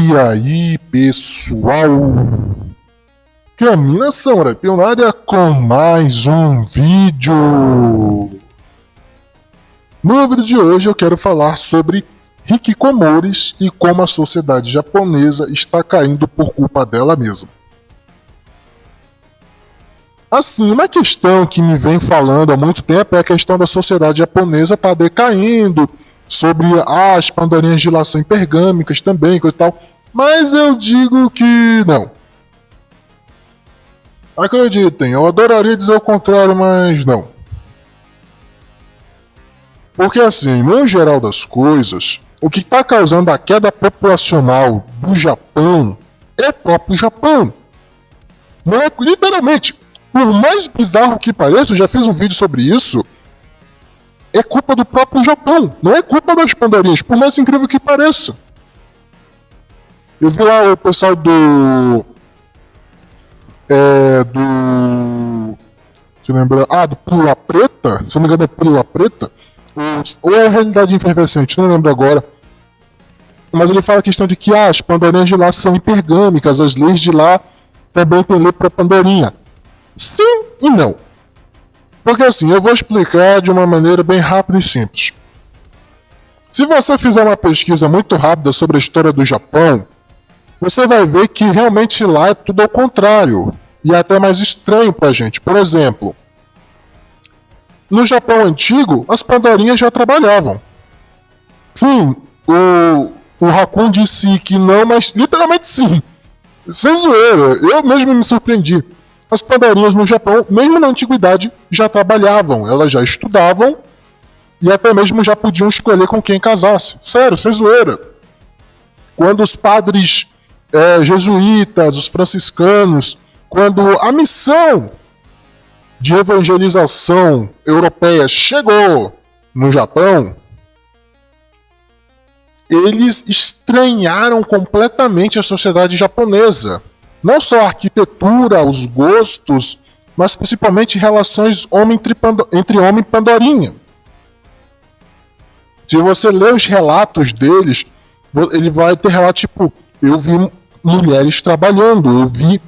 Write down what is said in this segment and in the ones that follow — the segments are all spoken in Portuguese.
E aí, pessoal? Caminação Arapiunária com mais um vídeo. No vídeo de hoje eu quero falar sobre hikikomores e como a sociedade japonesa está caindo por culpa dela mesma. Assim, uma questão que me vem falando há muito tempo é a questão da sociedade japonesa estar decaindo, sobre as pandorinhas de lação hipergâmicas também, coisa e tal. Mas eu digo que não. Acreditem, eu adoraria dizer o contrário, mas não. Porque assim, no geral das coisas, o que está causando a queda populacional do Japão é o próprio Japão. Não é, literalmente, por mais bizarro que pareça, eu já fiz um vídeo sobre isso, é culpa do próprio Japão, não é culpa das pandorinhas, por mais incrível que pareça. Eu vi lá o pessoal do... Deixa eu lembrar... do Pílula Preta, se não me engano é Pílula Preta, ou é a Realidade Efervescente, não lembro agora. Mas ele fala a questão de que as pandorinhas de lá são hipergâmicas, as leis de lá também tem lei para pandorinha. Sim e não. Porque assim, eu vou explicar de uma maneira bem rápida e simples. Se você fizer uma pesquisa muito rápida sobre a história do Japão, você vai ver que realmente lá é tudo ao contrário, e é até mais estranho pra gente. Por exemplo, no Japão antigo, as pandorinhas já trabalhavam. Sim, o Hakun disse que não, mas literalmente sim. Sem zoeira, eu mesmo me surpreendi. As pandorinhas no Japão, mesmo na antiguidade, já trabalhavam, elas já estudavam e até mesmo já podiam escolher com quem casasse. Sério, sem zoeira. Quando os padres jesuítas, os franciscanos, quando a missão de evangelização europeia chegou no Japão, eles estranharam completamente a sociedade japonesa. Não só a arquitetura, os gostos, mas principalmente relações entre homem e pandorinha. Se você ler os relatos deles, ele vai ter relato tipo, eu vi mulheres trabalhando, eu vi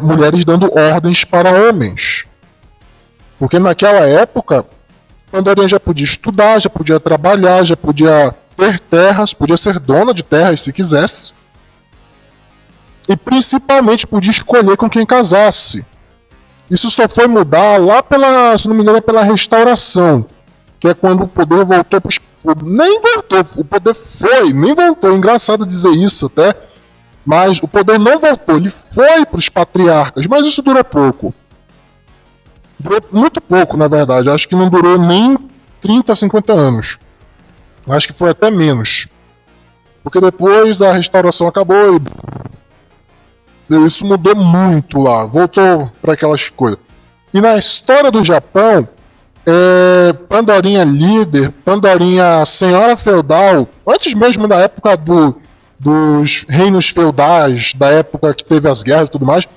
mulheres dando ordens para homens. Porque naquela época, a pandorinha já podia estudar, já podia trabalhar, já podia ter terras, podia ser dona de terras se quisesse. E principalmente podia escolher com quem casasse. Isso só foi mudar lá pela, se não me engano, pela restauração, que é quando o poder voltou para os... Nem voltou, o poder foi, nem voltou. Engraçado dizer isso até, mas o poder não voltou, ele foi para os patriarcas, mas isso durou pouco. Durou muito pouco, na verdade. Acho que não durou nem 30, 50 anos. Acho que foi até menos. Porque depois a restauração acabou e isso mudou muito lá, voltou para aquelas coisas. E na história do Japão, pandorinha líder, pandorinha senhora feudal, antes mesmo da época dos reinos feudais, da época que teve as guerras e tudo mais,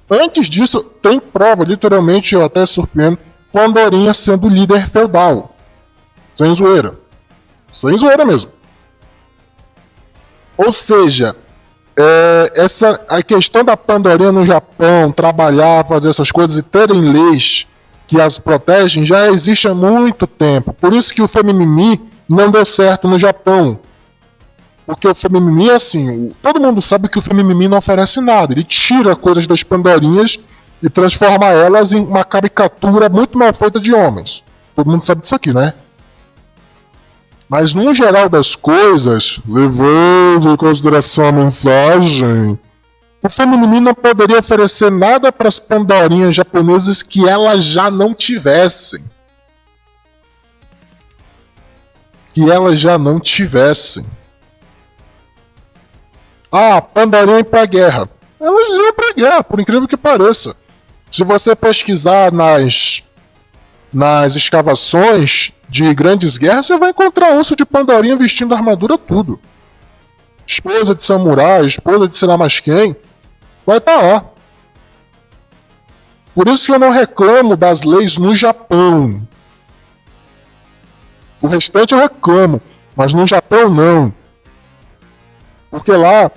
antes disso tem prova, literalmente, eu até surpreendo, pandorinha sendo líder feudal. Sem zoeira. Sem zoeira mesmo. Ou seja, a questão da pandorinha no Japão, trabalhar, fazer essas coisas e terem leis que as protegem, já existe há muito tempo. Por isso que o Femimimi não deu certo no Japão. Porque o Femimimi é assim, todo mundo sabe que o Femimimi não oferece nada. Ele tira coisas das pandorinhas e transforma elas em uma caricatura muito mal feita de homens. Todo mundo sabe disso aqui, né? Mas no geral das coisas, levando em consideração a mensagem, o Femimimi não poderia oferecer nada para as pandorinhas japonesas que elas já não tivessem. Que elas já não tivessem. Pandorinha ir pra guerra. Elas iam pra guerra, por incrível que pareça. Se você pesquisar nas escavações de grandes guerras, você vai encontrar osso de pandorinha vestindo armadura tudo. Esposa de samurai, esposa de sei lá mais quem, vai estar lá. Por isso que eu não reclamo das leis no Japão. O restante eu reclamo, mas no Japão não. Porque lá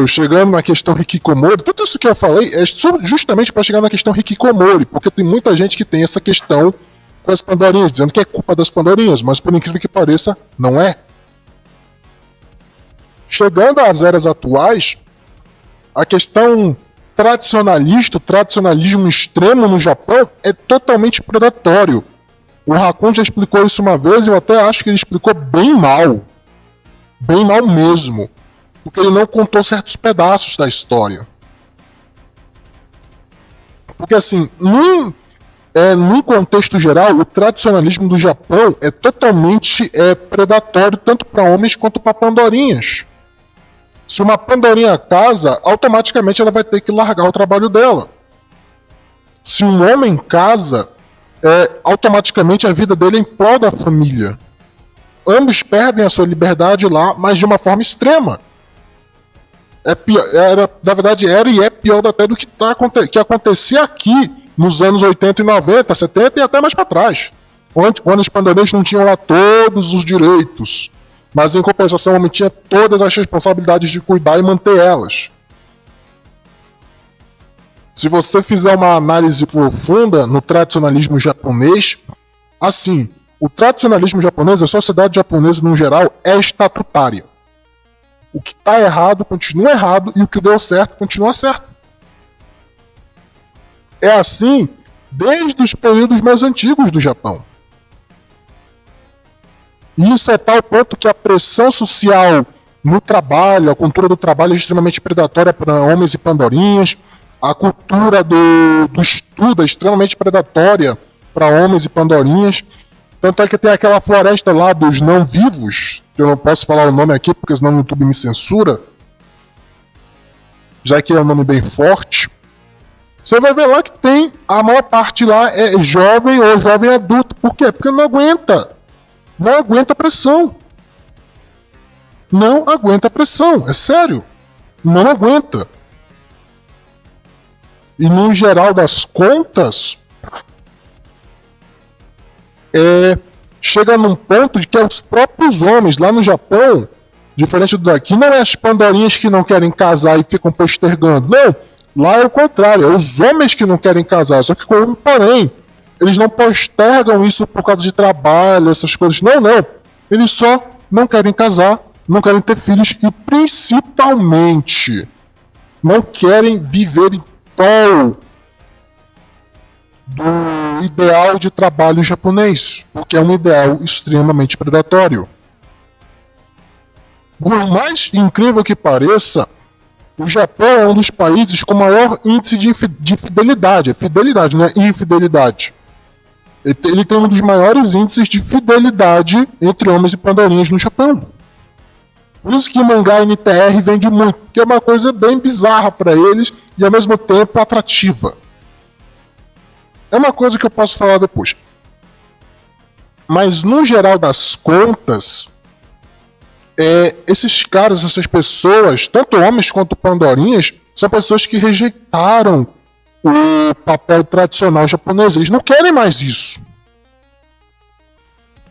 Chegando na questão hikikomori, tudo isso que eu falei é justamente para chegar na questão hikikomori, porque tem muita gente que tem essa questão com as pandorinhas, dizendo que é culpa das pandorinhas, mas por incrível que pareça, não é. Chegando às eras atuais, a questão tradicionalista, o tradicionalismo extremo no Japão é totalmente predatório. O Raccoon já explicou isso uma vez e eu até acho que ele explicou bem mal. Bem mal mesmo. Porque ele não contou certos pedaços da história. Porque assim, num contexto geral, o tradicionalismo do Japão é totalmente predatório tanto para homens quanto para pandorinhas. Se uma pandorinha casa, automaticamente ela vai ter que largar o trabalho dela. Se um homem casa, automaticamente a vida dele é em prol da família. Ambos perdem a sua liberdade lá, mas de uma forma extrema. Na verdade, era e é pior até do que acontecia aqui nos anos 80 e 90, 70 e até mais para trás. Quando as pandorinhas não tinham lá todos os direitos. Mas em compensação, o homem tinha todas as responsabilidades de cuidar e manter elas. Se você fizer uma análise profunda no tradicionalismo japonês, assim, o tradicionalismo japonês, a sociedade japonesa no geral, é estatutária. O que está errado continua errado e o que deu certo continua certo. É assim desde os períodos mais antigos do Japão. E isso é tal ponto que a pressão social no trabalho, a cultura do trabalho é extremamente predatória para homens e pandorinhas, a cultura do estudo é extremamente predatória para homens e pandorinhas. Tanto é que tem aquela floresta lá dos não-vivos, que eu não posso falar o nome aqui porque senão o YouTube me censura, já que é um nome bem forte. Você vai ver lá que tem, a maior parte lá é jovem ou jovem adulto. Por quê? Porque não aguenta. Não aguenta a pressão. Não aguenta a pressão, é sério. Não aguenta. E no geral das contas, chega num ponto de que os próprios homens lá no Japão, diferente do daqui, não é as pandorinhas que não querem casar e ficam postergando. Não, lá é o contrário, é os homens que não querem casar, só que com um porém. Eles não postergam isso por causa de trabalho, essas coisas. Não, não. Eles só não querem casar, não querem ter filhos e, principalmente, não querem viver em prol do ideal de trabalho japonês, porque é um ideal extremamente predatório. Por mais incrível que pareça, o Japão é um dos países com maior índice de fidelidade. É fidelidade, não é infidelidade. Ele tem um dos maiores índices de fidelidade entre homens e pandorinhas no Japão. Por isso que o mangá NTR vende muito, que é uma coisa bem bizarra para eles e ao mesmo tempo atrativa. É uma coisa que eu posso falar depois. Mas no geral das contas, esses caras, essas pessoas, tanto homens quanto pandorinhas, são pessoas que rejeitaram o papel tradicional japonês. Eles não querem mais isso.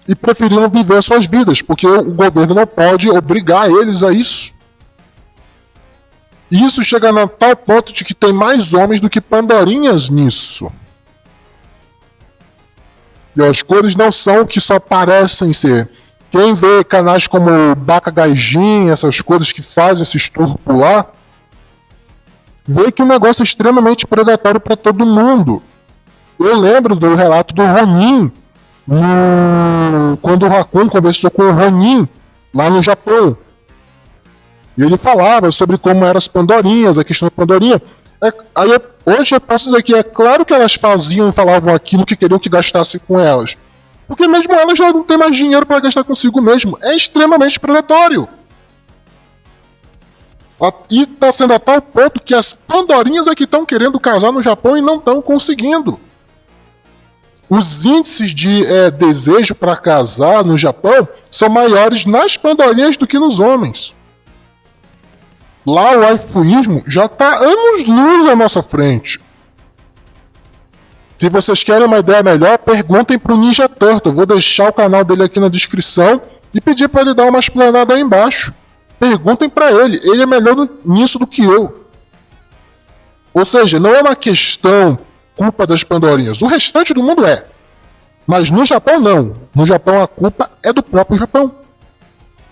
E preferiram viver suas vidas, porque o governo não pode obrigar eles a isso. E isso chega a tal ponto de que tem mais homens do que pandorinhas nisso. E as coisas não são o que só parecem ser. Quem vê canais como Baka Gaijin, essas coisas que fazem esse estupro lá, vê que o negócio é extremamente predatório para todo mundo. Eu lembro do relato do Ronin, quando o Raccoon conversou com o Ronin, lá no Japão. E ele falava sobre como eram as pandorinhas, a questão da pandorinha. Hoje eu posso dizer que é claro que elas faziam e falavam aquilo que queriam que gastasse com elas. Porque mesmo elas já não têm mais dinheiro para gastar consigo mesmo. É extremamente predatório. E está sendo a tal ponto que as pandorinhas é que estão querendo casar no Japão e não estão conseguindo. Os índices de desejo para casar no Japão são maiores nas pandorinhas do que nos homens. Lá o waifuísmo já está anos-luz à nossa frente. Se vocês querem uma ideia melhor, perguntem para o Ninja Turtle. Eu vou deixar o canal dele aqui na descrição e pedir para ele dar uma explanada aí embaixo. Perguntem para ele. Ele é melhor nisso do que eu. Ou seja, não é uma questão culpa das Pandorinhas. O restante do mundo é. Mas no Japão, não. No Japão, a culpa é do próprio Japão.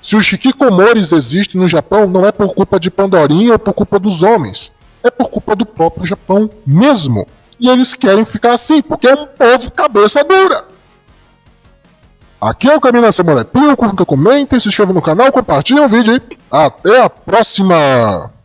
Se os hikikomoris existem no Japão, não é por culpa de Pandorinha ou por culpa dos homens. É por culpa do próprio Japão mesmo. E eles querem ficar assim, porque é um povo cabeça dura. Aqui é o Caminho da Samurai Pio. Curta, comenta, se inscreva no canal, compartilha o vídeo. Até a próxima!